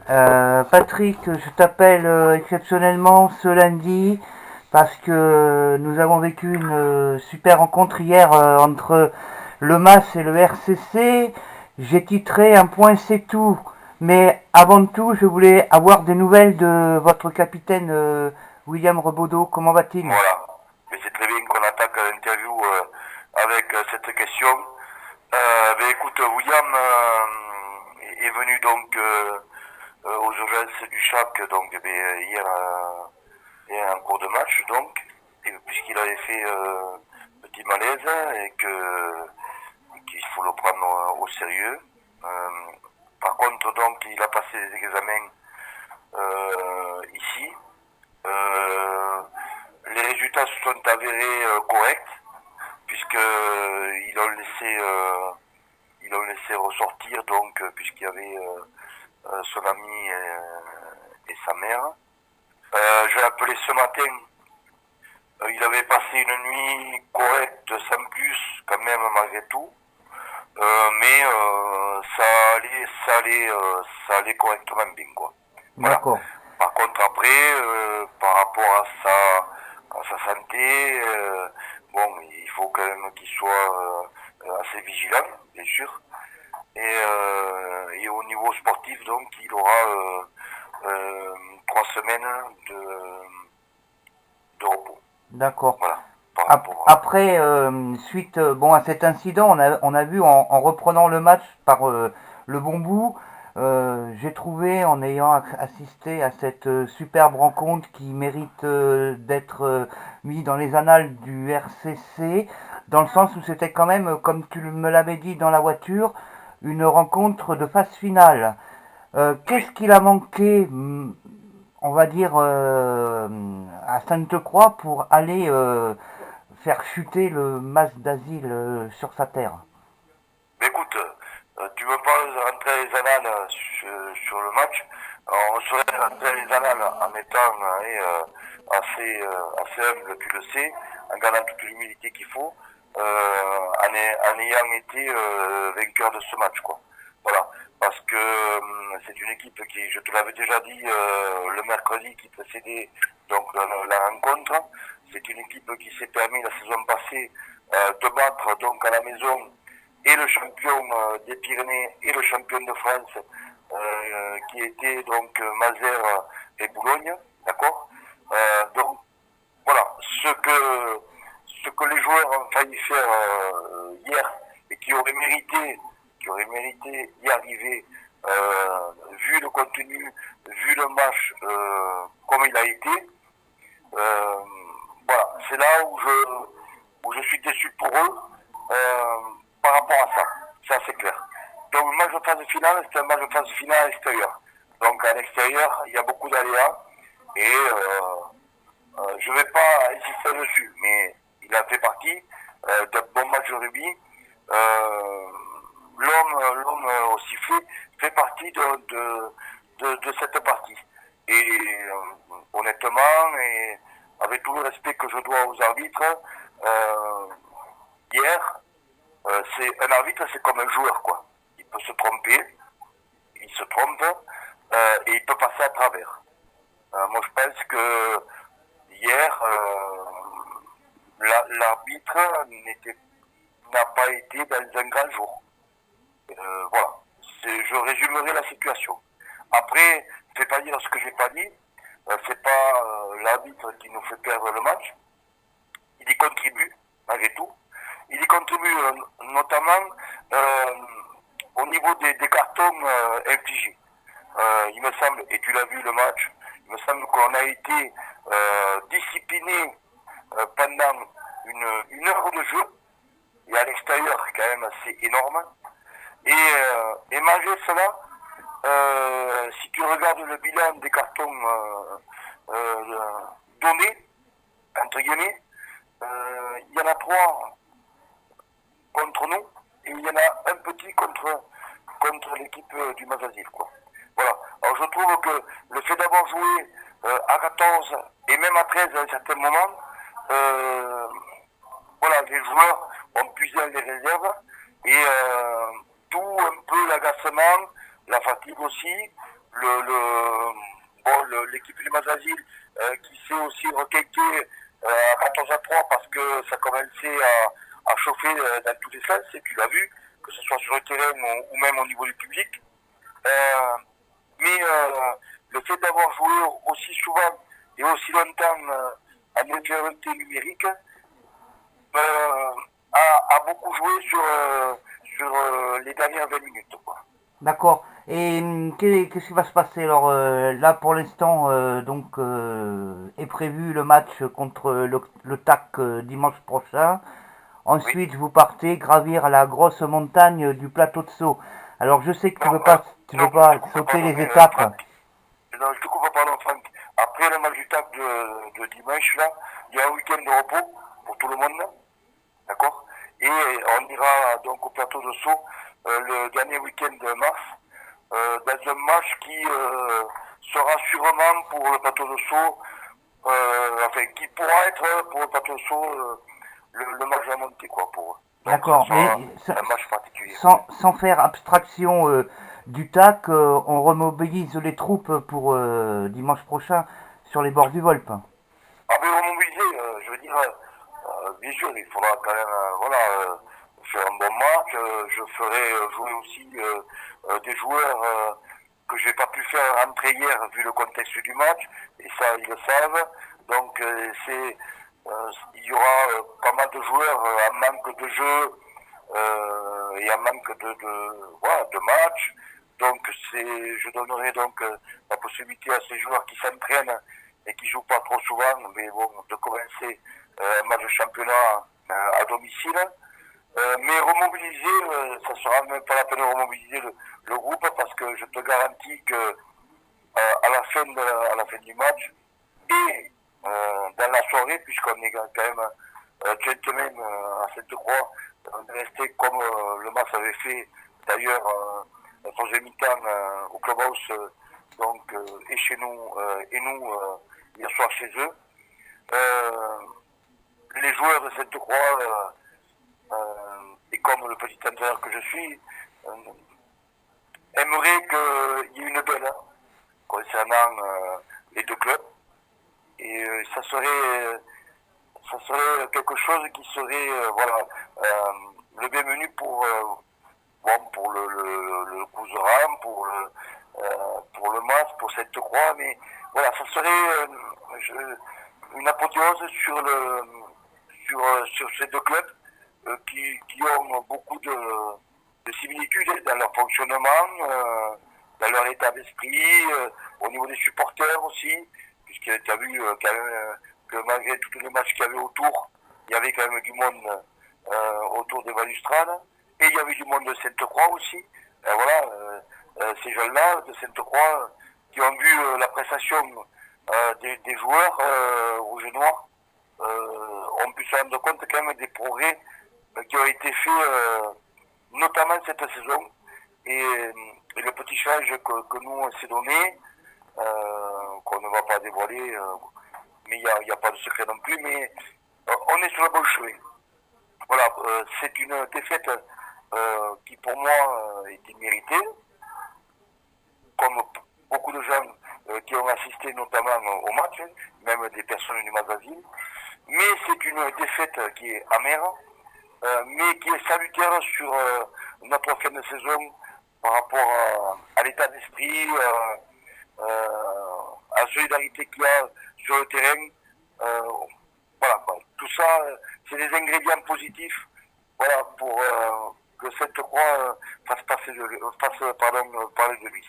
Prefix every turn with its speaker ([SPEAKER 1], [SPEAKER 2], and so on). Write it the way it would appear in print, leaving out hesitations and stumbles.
[SPEAKER 1] Patrick, je t'appelle exceptionnellement ce lundi parce que nous avons vécu une super rencontre hier entre le MAS et le RCC. J'ai titré un point c'est tout. Mais avant tout, je voulais avoir des nouvelles de votre capitaine William Rebodeau. Comment va-t-il?
[SPEAKER 2] Voilà. Mais c'est très bien qu'on attaque l'interview avec cette question. Ben écoute, William est venu donc aux urgences du CHAC donc hier en cours de match donc, puisqu'il avait fait petit malaise et qu'il faut le prendre au sérieux. Euh, Par contre donc il a passé les examens ici. Euh, les résultats se sont avérés corrects puisque ils l'ont laissé ressortir donc puisqu'il y avait son ami et sa mère. Je l'ai appelé ce matin. Il avait passé une nuit correcte sans plus quand même malgré tout. Mais ça allait correctement bien quoi. Voilà.
[SPEAKER 1] D'accord.
[SPEAKER 2] Par contre après, par rapport à sa santé, bon, il faut quand même qu'il soit assez vigilant, bien sûr. Et au niveau sportif, donc, il aura 3 semaines de repos.
[SPEAKER 1] D'accord.
[SPEAKER 2] Voilà. Par rapport à...
[SPEAKER 1] Après, suite bon à cet incident, on a vu en reprenant le match par le bon bout, j'ai trouvé en ayant assisté à cette superbe rencontre qui mérite d'être mis dans les annales du RCC, dans le sens où c'était quand même, comme tu me l'avais dit dans la voiture, une rencontre de phase finale. Qu'est-ce qu'il a manqué, on va dire, à Sainte-Croix pour aller faire chuter le mas d'asile sur sa terre?
[SPEAKER 2] Mais écoute, tu me parles de rentrer les annales sur le match. Alors, on serait rentré les annales en étant assez humble, tu le sais, en gardant toute l'humilité qu'il faut, en ayant été vainqueur de ce match, quoi. Voilà. Parce que c'est une équipe qui, je te l'avais déjà dit le mercredi qui précédait donc la rencontre, c'est une équipe qui s'est permis la saison passée de battre donc à la maison et le champion des Pyrénées et le champion de France qui était donc Mazères et Boulogne, d'accord. Donc voilà, ce que les joueurs ont failli faire hier et qui auraient mérité d'y arriver, vu le contenu, vu le match comme il a été, euh, voilà, c'est là où je suis déçu pour eux par rapport à ça. Ça, c'est clair. Donc, le match de phase finale, c'est un match de phase finale extérieur. Donc, à l'extérieur, il y a beaucoup d'aléas et je ne vais pas insister dessus, mais il a fait partie d'un bon match de rugby. Euh, l'homme au sifflet fait partie de cette partie. Et honnêtement, et avec tout le respect que je dois aux arbitres, hier, c'est un arbitre, c'est comme un joueur, quoi. Il peut se tromper, il se trompe, et il peut passer à travers. Moi, je pense que hier, l'arbitre n'a pas été dans un grand jour. Voilà. Je résumerai la situation. Après, c'est pas dire ce que j'ai pas dit. C'est pas l'arbitre qui nous fait perdre le match. Il y contribue, malgré tout. Il y contribue notamment euh, au niveau des cartons infligés. Il me semble, et tu l'as vu le match, il me semble qu'on a été discipliné pendant une heure de jeu, et à l'extérieur, quand même, c'est énorme. Et malgré cela, si tu regardes le bilan des cartons donnés, entre guillemets, il y en a 3 contre nous et il y en a un petit contre l'équipe du Mazazil, quoi. Voilà. Alors je trouve que le fait d'avoir joué à 14 et même à 13 à un certain moment, euh, voilà, les joueurs ont puisé les réserves et tout un peu l'agacement, la fatigue aussi, l'équipe du Mazazil qui s'est aussi requêtée à 14-3 parce que ça commençait à chauffer dans tous les sens, et tu l'as vu, que ce soit sur le terrain ou même au niveau du public. Mais le fait d'avoir joué aussi souvent et aussi longtemps en infériorité numérique a beaucoup joué sur les dernières 20 minutes, quoi.
[SPEAKER 1] D'accord. Et qu'est-ce qui va se passer? Alors là, pour l'instant, est prévu le match contre le TAC dimanche prochain.
[SPEAKER 2] Oui.
[SPEAKER 1] Ensuite, vous partez gravir la grosse montagne du plateau de Sceaux. Alors, je sais que
[SPEAKER 2] Non,
[SPEAKER 1] tu
[SPEAKER 2] non,
[SPEAKER 1] veux
[SPEAKER 2] je
[SPEAKER 1] pas
[SPEAKER 2] te coupe,
[SPEAKER 1] sauter
[SPEAKER 2] pardon,
[SPEAKER 1] les
[SPEAKER 2] mais
[SPEAKER 1] étapes.
[SPEAKER 2] Franck, non, je te coupe, pardon, Franck. Après le match du TAC de dimanche, là, il y a un week-end de repos pour tout le monde, d'accord? Et on ira donc au plateau de Sceaux le dernier week-end de mars, dans un match qui sera sûrement pour le plateau de Sceaux, enfin, qui pourra être pour le plateau de Sceaux le match de la montée, quoi, pour eux. Donc, ça
[SPEAKER 1] D'accord. Mais
[SPEAKER 2] sera un match particulier.
[SPEAKER 1] sans faire abstraction du TAC, on remobilise les troupes pour dimanche prochain sur les bords du Volpe.
[SPEAKER 2] Ah, mais remobiliser, je veux dire, bien sûr, il faudra quand même, voilà, faire un bon match. Je ferai jouer aussi des joueurs que je n'ai pas pu faire rentrer hier vu le contexte du match, et ça, ils le savent. Donc, il y aura pas mal de joueurs en manque de jeu et en manque voilà, de match. Donc, je donnerai donc la possibilité à ces joueurs qui s'entraînent et qui jouent pas trop souvent, mais bon, de commencer un match de championnat à domicile. Mais remobiliser, ça sera même pas la peine de remobiliser le groupe, parce que je te garantis que à la fin du match et dans la soirée, puisqu'on est quand même gentlemen à Sainte-Croix, on est resté comme le match avait fait d'ailleurs la troisième mi-temps au clubhouse, donc et chez nous et nous hier soir chez eux. Les joueurs de Sainte-Croix et comme le petit entraîneur que je suis, aimeraient qu'il y ait une belle concernant les deux clubs, et ça serait quelque chose qui serait voilà le bienvenu pour pour le Couseran, pour le MAS, pour Sainte-Croix, mais voilà, ça serait une apothéose sur ces deux clubs qui ont beaucoup de similitudes dans leur fonctionnement, dans leur état d'esprit, au niveau des supporters aussi, puisque tu as vu quand même que malgré tous les matchs qu'il y avait autour, il y avait quand même du monde autour des balustrades, et il y avait du monde de Sainte-Croix aussi. Voilà, ces jeunes-là de Sainte-Croix qui ont vu la prestation des joueurs rouges et noirs ont pu se rendre compte quand même des progrès qui ont été faits notamment cette saison, et le petit change que nous on s'est donné, qu'on ne va pas dévoiler, mais il n'y a pas de secret non plus, mais on est sur le bon chemin. Voilà, c'est une défaite qui pour moi était méritée, comme beaucoup de gens qui ont assisté notamment au match, même des personnes du Mazazine, mais c'est une défaite qui est amère, mais qui est salutaire sur notre fin de saison par rapport à l'état d'esprit, à la solidarité qu'il y a sur le terrain. Voilà, quoi. Tout ça, c'est des ingrédients positifs, voilà, pour que Sainte-Croix fasse parler de lui.